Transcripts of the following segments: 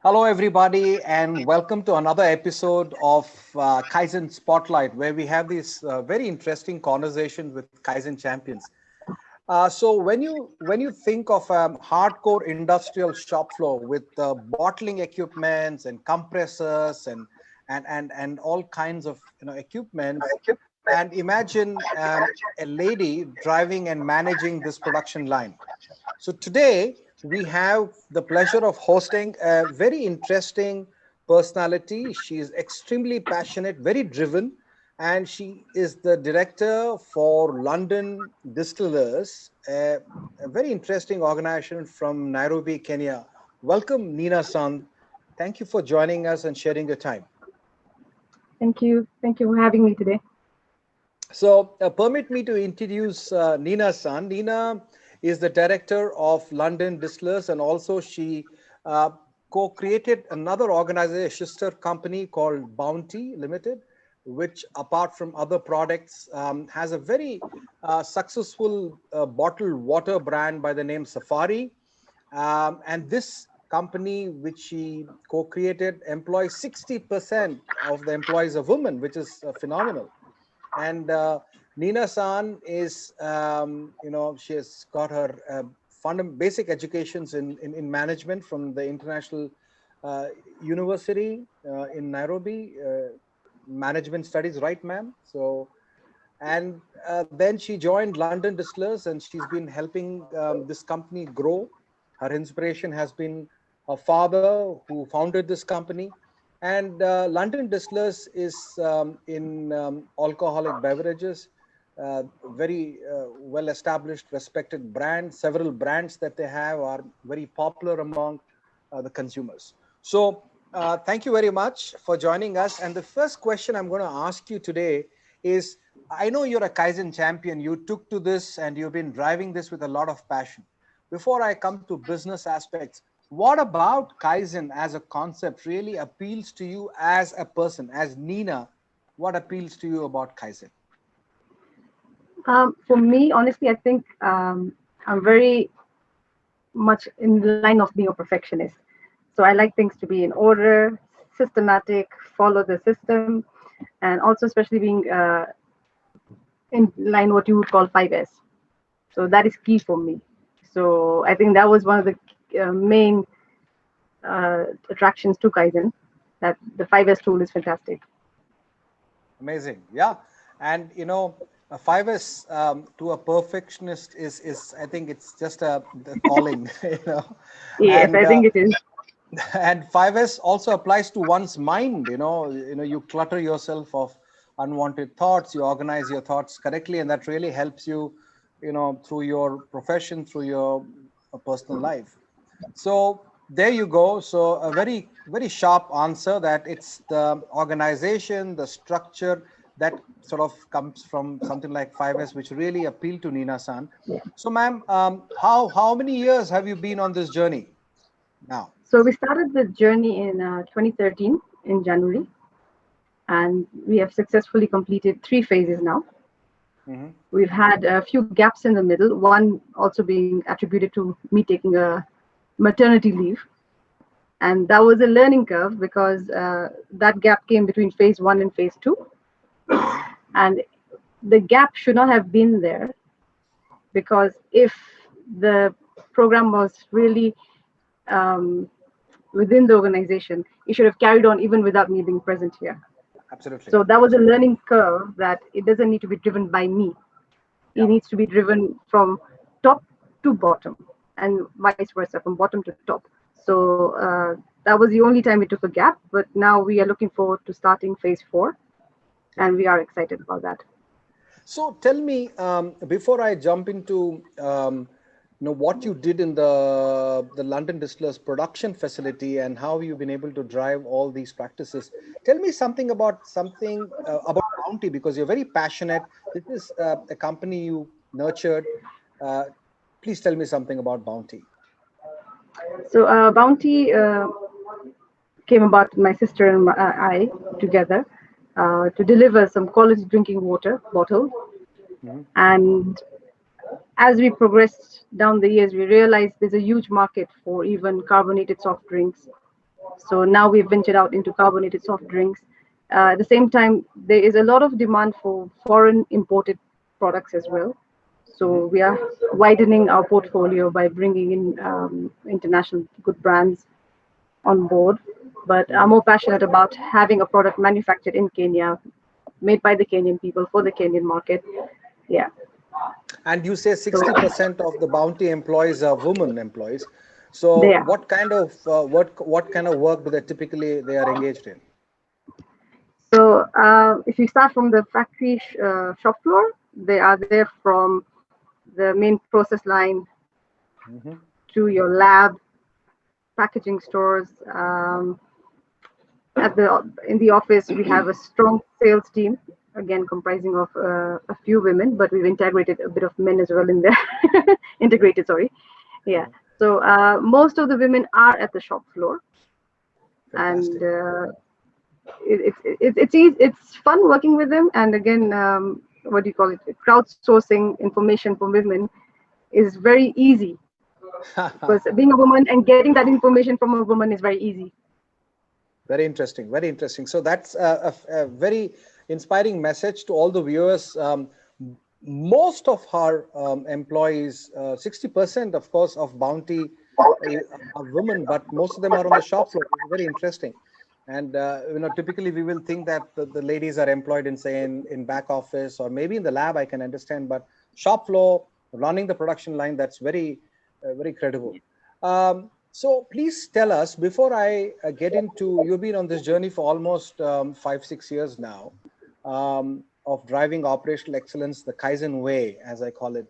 Hello, everybody, and welcome to another episode of Kaizen Spotlight, where we have these very interesting conversations with Kaizen champions. So, when you think of hardcore industrial shop floor with bottling equipments and compressors and all kinds of equipments, and imagine a lady driving and managing this production line. So today we have the pleasure of hosting a very interesting personality. She is extremely passionate, very driven, and she is the director for London Distillers, a very interesting organization from Nairobi, Kenya. Welcome, Nina San. Thank you for joining us and sharing your time. Thank you. Thank you for having me today. So, permit me to introduce Nina San. Nina is the director of London Distillers, and also she uh, co-created another organization, a sister company called Bounty Limited, which, apart from other products, has a very successful bottled water brand by the name Safari. And this company, which she co-created, employs 60% of the employees are women, which is phenomenal. And Nina San is, she has got her basic educations in management from the International uh, University in Nairobi, management studies, right, ma'am? So, and then she joined London Distillers, and she's been helping this company grow. Her inspiration has been her father, who founded this company. And London Distillers is in alcoholic beverages, very well established, respected brand. Several brands that they have are very popular among the consumers. So, thank you very much for joining us. And the first question I'm going to ask you today is, I know you're a Kaizen champion. You took to this and you've been driving this with a lot of passion. Before I come to business aspects, what about Kaizen as a concept really appeals to you as a person, as Nina? What appeals to you about Kaizen? For me, honestly, I think I'm very much in line of being a perfectionist. So I like things to be in order, systematic, follow the system, and also especially being in line what you would call 5S. So that is key for me. So I think that was one of the main attractions to Kaizen, that the 5S tool is fantastic. Amazing. Yeah. And a 5S to a perfectionist is I think it's just a the calling, Yes, and I think it is. and 5S also applies to one's mind. You clutter yourself of unwanted thoughts, you organize your thoughts correctly, and that really helps you, through your profession, through your personal life. So there you go. So a very, very sharp answer that it's the organization, the structure that sort of comes from something like 5S, which really appealed to Nina San. So, ma'am, how many years have you been on this journey now? So we started the journey in 2013 in January, and we have successfully completed 3 phases now. Hmm. We've had a few gaps in the middle, one also being attributed to me taking a maternity leave. And that was a learning curve because that gap came between phase one and phase two. Hmm. And the gap should not have been there because if the program was really um, within the organization, it should have carried on even without me being present here. Absolutely. So that was a learning curve that it doesn't need to be driven by me. It Yeah. needs to be driven from top to bottom and vice versa, from bottom to top. So that was the only time we took a gap, but now we are looking forward to starting phase four, Yeah. and we are excited about that. So tell me, before I jump into what you did in the London Distillers production facility and how you've been able to drive all these practices. Tell me something about Bounty, because you're very passionate. This is a company you nurtured. Uh, Please tell me something about Bounty. So Bounty came about my sister and I together to deliver some quality drinking water bottle. Hmm. And as we progressed down the years, we realized there's a huge market for even carbonated soft drinks. So now we've ventured out into carbonated soft drinks. At the same time, there is a lot of demand for foreign imported products as well. Hmm. So we are widening our portfolio by bringing in international good brands on board. But I'm Hmm. more passionate about having a product manufactured in Kenya, made by the Kenyan people for the Kenyan market. Yeah. And you say So 60% of the Bounty employees are women employees. So they are. what kind of work do they are engaged in? So if you start from the factory shop floor, they are there from the main process line Hmm. to your lab, packaging stores. At the in the office, we have a strong sales team, again comprising of a few women, but we've integrated a bit of men as well in there. Integrated, sorry. Yeah. So most of the women are at the shop floor, and Fantastic. it's fun working with them. And again, what do you call it? Crowdsourcing information from women is very easy because being a woman and getting that information from a woman is very easy. Very interesting. Very interesting. So that's a very inspiring message to all the viewers. Most of our employees, 60%, of course, of Bounty are women, but most of them are on the shop floor. It's very interesting. And typically we will think that the ladies are employed in, say, in back office or maybe in the lab. I can understand, but shop floor, running the production line, that's very credible. So please tell us, before I get into, you've been on this journey for almost 5, 6 years now, of driving operational excellence, the Kaizen way, as I call it.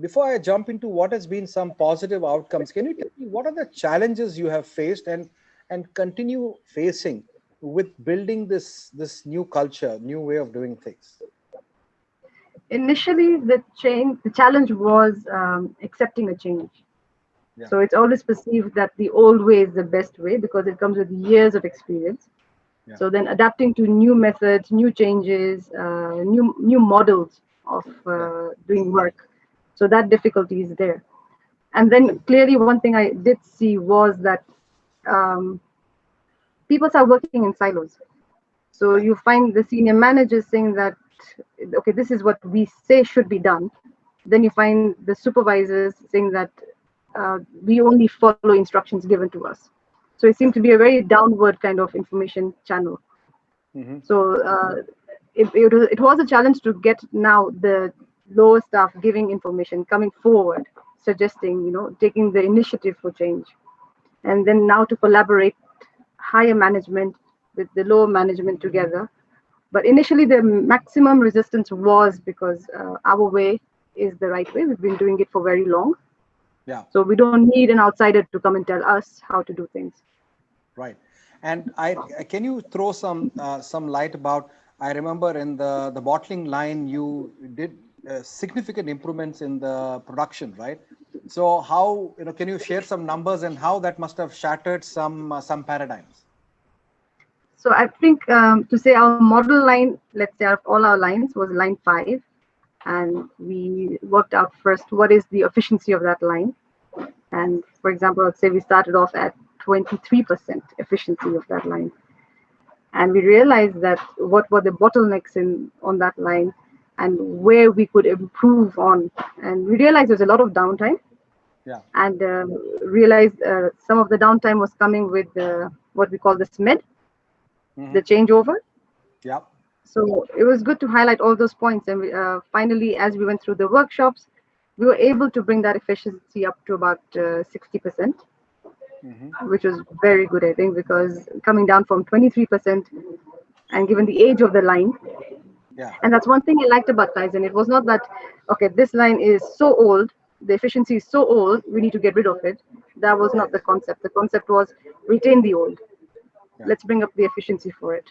Before I jump into what has been some positive outcomes, can you tell me what are the challenges you have faced and continue facing with building this new culture, new way of doing things? Initially, the challenge was accepting a change. Yeah, So it's always perceived that the old way is the best way because it comes with years of experience. yeah, So then adapting to new methods, new changes, new models of yeah. doing work. So that difficulty is there. And then clearly one thing I did see was that um, people are working in silos. So Right. you find the senior managers saying that, okay, this is what we say should be done. Then you find the supervisors saying that we only follow instructions given to us. So it seemed Yeah. to be a very downward kind of information channel. Hmm. So it was a challenge to get now the lower staff giving information, coming forward, suggesting, taking the initiative for change. And then now to collaborate higher management with the lower management together. But initially, the maximum resistance was because our way is the right way. We've been doing it for very long. Yeah. So we don't need an outsider to come and tell us how to do things. Right. And can you throw some light about, I remember in the bottling line, you did significant improvements in the production, right? So how, can you share some numbers and how that must have shattered some paradigms? So I think to say our model line, let's say out of all our lines, was line 5. And we worked out first what is the efficiency of that line. And for example, let's say we started off at 23% efficiency of that line. And we realized that what were the bottlenecks in on that line and where we could improve on. And we realized there's a lot of downtime Yeah. and realized some of the downtime was coming with what we call the SMED, Hmm. the changeover. Yeah. So it was good to highlight all those points. And finally, as we went through the workshops, we were able to bring that efficiency up to about 60%, Hmm. which was very good, I think, because coming down from 23% and given the age of the line. Yeah. And that's one thing I liked about Kaizen. It was not that, okay, this line is so old, the efficiency is so old, we need to get rid of it. That was not Right. the concept. The concept was retain the old. Yeah. Let's bring up the efficiency for it.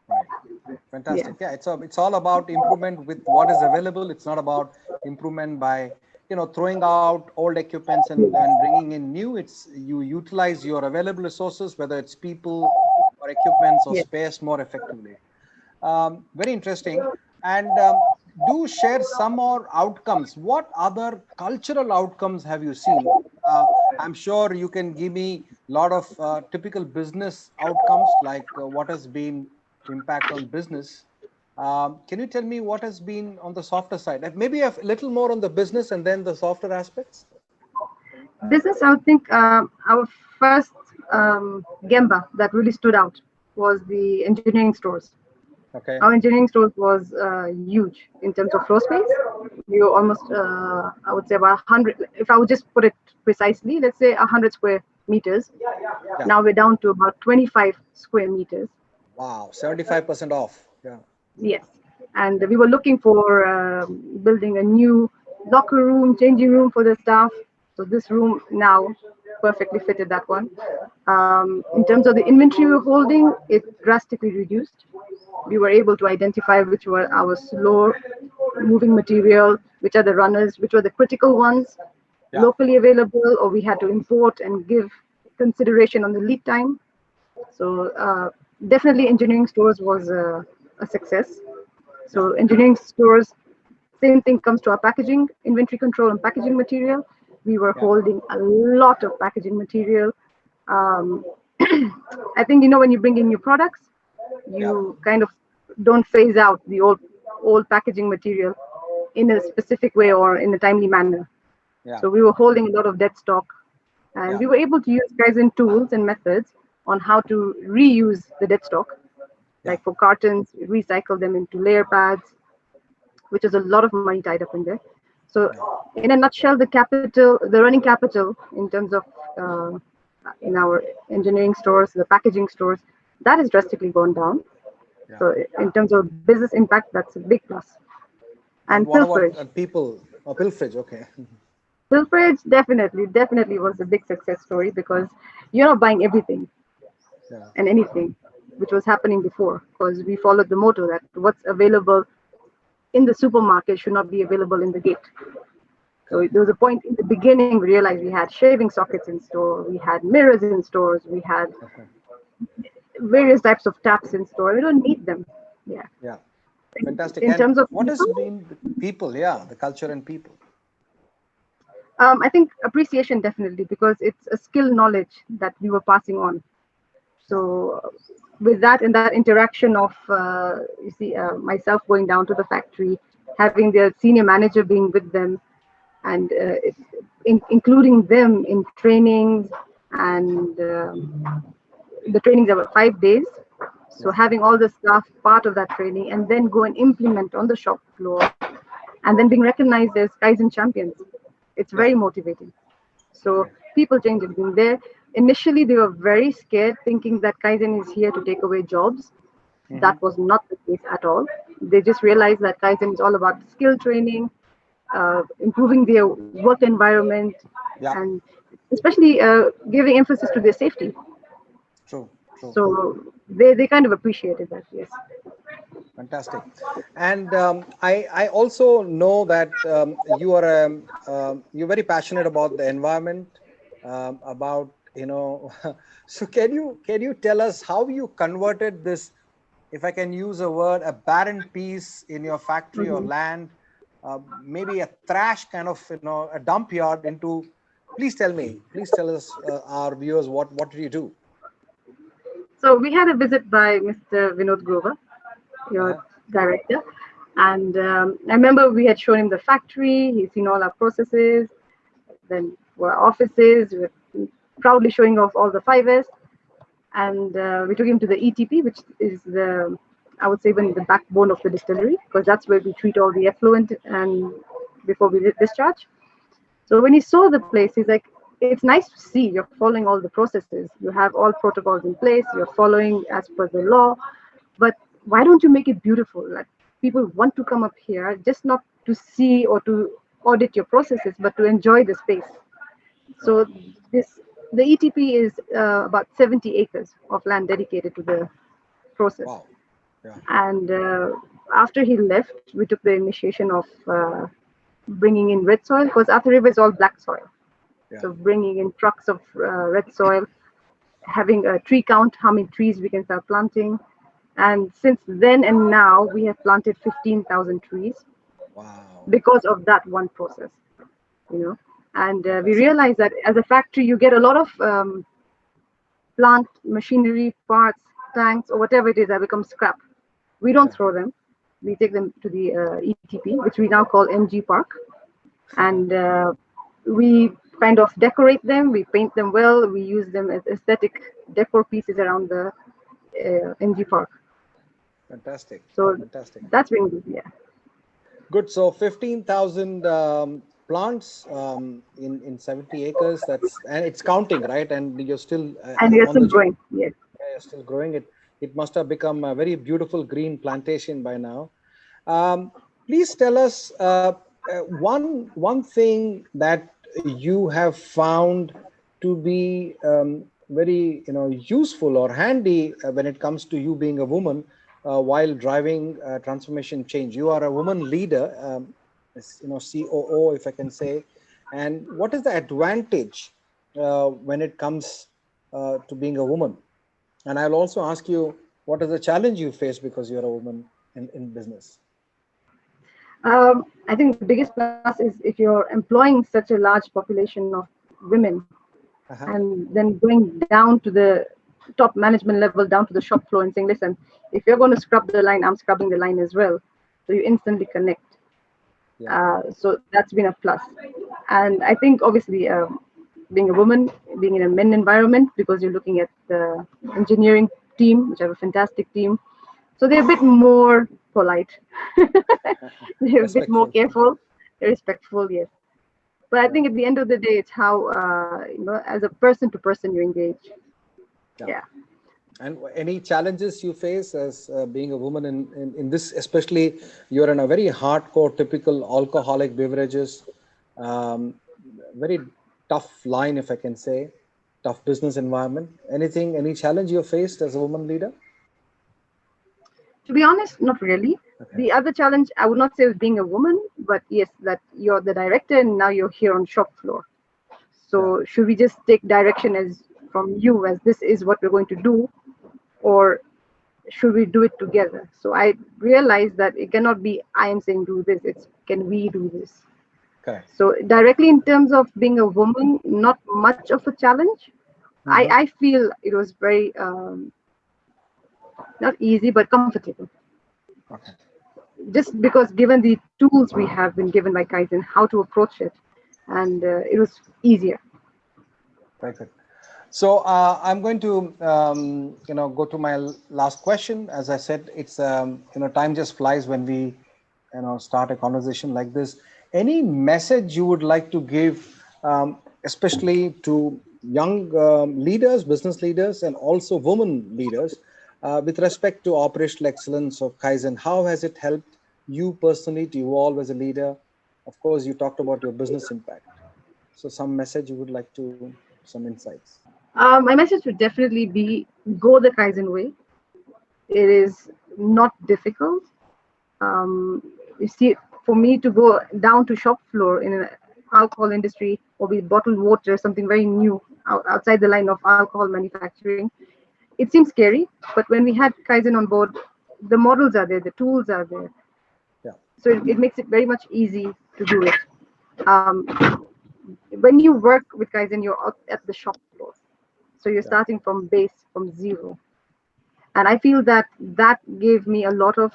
Right. Yeah. Fantastic. Yeah, it's all about improvement with what is available. It's not about improvement by throwing out old equipments and bringing in new. It's you utilize your available resources, whether it's people or equipments or Yeah. space, more effectively. Very interesting. And do share some more outcomes. What other cultural outcomes have you seen? I'm sure you can give me lot of typical business outcomes, like what has been impact on business. Can you tell me what has been on the softer side? Maybe a little more on the business and then the softer aspects. Business, I would think our first Gemba that really stood out was the engineering stores. Okay. Our engineering stores was huge in terms of floor space. We were almost, I would say, about 100. If I would just put it precisely, let's say 100 square meters. Yeah. Now we're down to about 25 square meters. Wow. 75% off. Yeah. Yes, and we were looking for building a new locker room, changing room for the staff. So this room now perfectly fitted that one. In terms of the inventory we were holding, it drastically reduced. We were able to identify which were our slow moving material, which are the runners, which were the critical ones, Yeah. locally available, or we had to import and give consideration on the lead time. So definitely engineering stores was a success. Yeah. So engineering stores, same thing comes to our packaging, inventory control and packaging material. We were Yeah. holding a lot of packaging material. Um, I think, when you bring in new products, Yeah. you kind of don't phase out the old packaging material in a specific way or in a timely manner. Yeah. So we were holding a lot of dead stock, and Yeah. we were able to use Kaizen tools and methods on how to reuse the dead stock, Yeah. like for cartons, recycle them into layer pads, which is a lot of money tied up in there. So, Yeah. in a nutshell, the running capital in terms of uh, in our engineering stores, the packaging stores, that has drastically gone down. Yeah. So, in terms of business impact, that's a big plus. And And what about pilferage. people? Oh, pilferage. Okay. Pilferage definitely was a big success story because you're not buying everything Yeah. and anything, which was happening before, because we followed the motto that what's available in the supermarket should not be available in the gate. So Correct. there was a point in the beginning we realized we had shaving sockets in store, we had mirrors in stores, we had various types of taps in store. We don't need them. Yeah. Yeah. Fantastic. In And terms of what has people, been the people? Yeah, the culture and people. I think appreciation definitely because it's a skill knowledge that we were passing on. Yeah. So with that and that interaction of you see myself going down to the factory, having their senior manager being with them, and including them in trainings and the trainings are 5 days. So Yeah. having all the staff part of that training and then go and implement on the shop floor and then being recognized as Kaizen champions, it's very Yeah. motivating. So Correct. people change everything there. Initially, they were very scared, thinking that Kaizen is here to take away jobs. Mm-hmm. That was not the case at all. They just realized that Kaizen is all about skill training, improving their work environment, Yeah. and especially giving emphasis to their safety. True. True. So they kind of appreciated that. Yes. Fantastic. And I also know that you're very passionate about the environment, about so can you tell us how you converted this, if I can use a word, a barren piece in your factory or Mhm. land, maybe a trash kind of, a dump yard into. Please tell us, our viewers, what did you do? So we had a visit by Mr. Vinod Grover, your Uh-huh. director. And I remember we had shown him the factory, he's seen all our processes, then our offices, we were proudly showing off all the 5S. And we took him to the ETP, which is I would say, even the backbone of the distillery, because that's where we treat all the effluent and before we discharge. So when he saw the place, he's like, it's nice to see you're following all the processes. You have all protocols in place, you're following as per the law, but why don't you make it beautiful? Like people want to come up here just not to see or to audit your processes, but to enjoy the space. So this the ETP is about 70 acres of land dedicated to the process. Wow. Yeah. And after he left, we took the initiation of bringing in red soil because Arthur River is all black soil. Yeah. So bringing in trucks of red soil, having a tree count, how many trees we can start planting. And since then and now, we have planted 15,000 trees Wow. because of that one process. you know. And we Fantastic. realized that as a factory, you get a lot of plant machinery, parts, tanks, or whatever it is that becomes scrap. We don't Yeah. throw them. We take them to the ETP, which we now call MG Park, and we kind of decorate them. We paint them well. We use them as aesthetic decor pieces around the MG Park. Fantastic. So Fantastic. that's been good. Yeah. Good. So 15,000 plants in 70 acres. And it's counting, right? And you're still And we are on still the job. growing. Yes. Yeah, you're still growing it. It must have become a very beautiful green plantation by now. Um, Please tell us one thing that you have found to be very useful or handy when it comes to you being a woman while driving transformation change. You are a woman leader, COO, if I can say. And what is the advantage when it comes to being a woman? And I'll also ask you, what is the challenge you face because you're a woman in business? I think the biggest plus is if you're employing such a large population of women Uh-huh. and then going down to the top management level, down to the shop floor and saying, listen, if you're going to scrub the line, I'm scrubbing the line as well. So you instantly connect. Yeah. So that's been a plus. And I think obviously being a woman, being in a men environment, because you're looking at the engineering team, which have a fantastic team. So they're a bit more polite. They're a bit more Respectful. careful, respectful, yes. But I Yeah. think at the end of the day, it's how, as a person to person you engage. Yeah. Yeah. And any challenges you face as being a woman in this, especially you're in a very hardcore, typical alcoholic beverages, um, very tough line, if I can say, tough business environment. Any challenge you faced as a woman leader? To be honest, not really. Okay. The other challenge, I would not say was being a woman, but yes, that you're the director and now you're here on shop floor. Yeah. So should we just take direction as from you as this is what we're going to do, or should we do it together? So I realized that it cannot be I am saying do this. It's can we do this? Correct. So directly in terms of being a woman, not much of a challenge. Mm-hmm. I feel it was very not easy but comfortable. Okay. Just because given the tools we have been given by Kaizen, how to approach it, and it was easier. Very good. So I'm going to, go to my last question. As I said, it's time just flies when we, start a conversation like this. Any message you would like to give, especially to young leaders, business leaders, and also women leaders, with respect to operational excellence of Kaizen? How has it helped you personally to evolve as a leader? Of course, you talked about your business impact. So, some message you would like to, some insights. My message would definitely be go the Kaizen way. It is not difficult. You see, for me to go down to shop floor in an alcohol industry or with bottled water, something very new outside the line of alcohol manufacturing, it seems scary. But when we had Kaizen on board, the models are there, the tools are there. Yeah. So it makes it very much easy to do it. Um, when you work with Kaizen, you're out at the shop floor. So you're Yeah. starting from base, from zero. And I feel that that gave me a lot of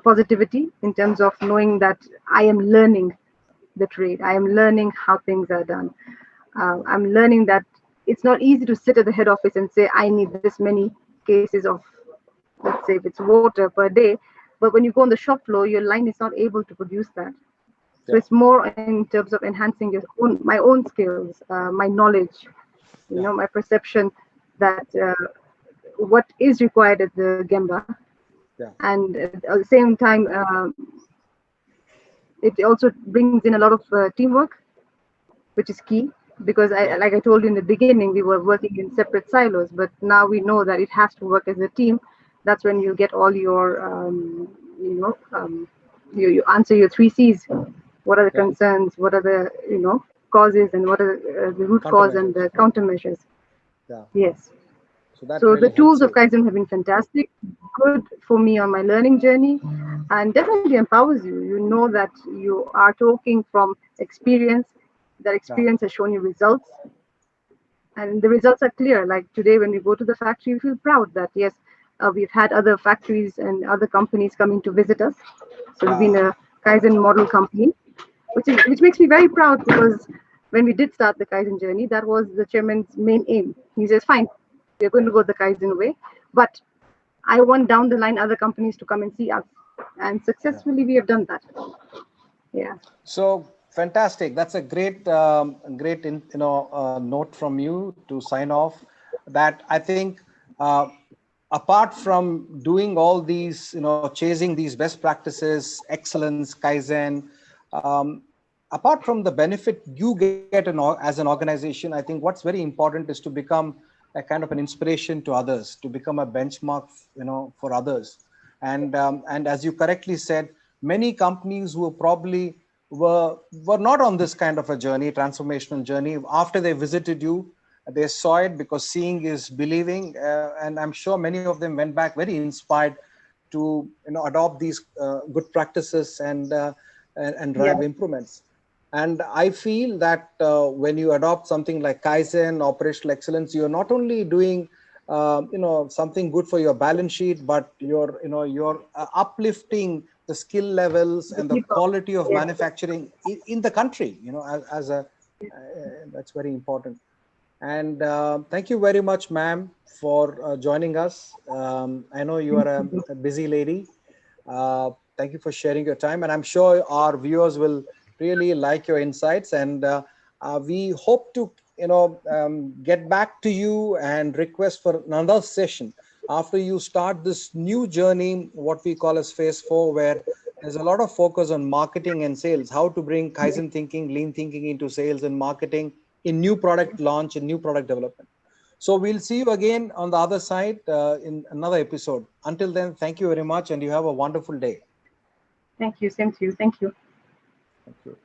positivity in terms of knowing that I am learning the trade. I am learning how things are done. I'm learning that it's not easy to sit at the head office and say, I need this many cases of, let's say, if it's water per day. But when you go on the shop floor, your line is not able to produce that. So Yeah. it's more in terms of enhancing my own skills, my knowledge, Yeah. my perception that what is required at the Gemba, Yeah. and at the same time, it also brings in a lot of teamwork, which is key. Because Yeah. like I told you in the beginning, we were working in separate silos, but now we know that it has to work as a team. That's when you get all your, you answer your three C's. What are the Yeah. concerns? What are the causes, and what are the root cause and Countermeasures. the countermeasures? Yeah. Yes. So that So the really helps tools of you. Kaizen have been fantastic, good for me on my learning journey, and definitely empowers you. You know that you are talking from experience. That Yeah. experience has shown you results. and the results are clear. Like today, when we go to the factory, we feel proud that yes, we've had other factories and other companies coming to visit us. So we've been Wow. a Kaizen model company, which makes me very proud because when we did start the Kaizen journey, that was the chairman's main aim. He says, "Fine, we're going to go the Kaizen way, but I want down the line other companies to come and see us," and Yeah. successfully we have done that. Yeah. So fantastic. That's a great note from you to sign off. That I think, apart from doing all these, chasing these best practices, excellence, Kaizen, um, apart from the benefit you get as an organization, I think what's very important is to become a kind of an inspiration to others, to become a benchmark, for others. And as you correctly said, many companies who probably were not on this kind of a journey, transformational journey, after they visited you, they saw it, because seeing is believing, and I'm sure many of them went back very inspired to adopt these good practices and Yeah. drive improvements. And I feel that when you adopt something like Kaizen, operational excellence, you're not only doing something good for your balance sheet, but you're uplifting the skill levels The and the people. quality of Yeah. manufacturing in the country. As a That's very important. And thank you very much, ma'am, for joining us. I know you are a busy lady. Thank you for sharing your time, and I'm sure our viewers will really like your insights. And we hope to, get back to you and request for another session after you start this new journey, what we call as phase 4, where there's a lot of focus on marketing and sales, how to bring Kaizen thinking, lean thinking into sales and marketing in new product launch and new product development. So we'll see you again on the other side in another episode. Until then, thank you very much, and you have a wonderful day. Thank you. Same to you. Thank you. Thank you.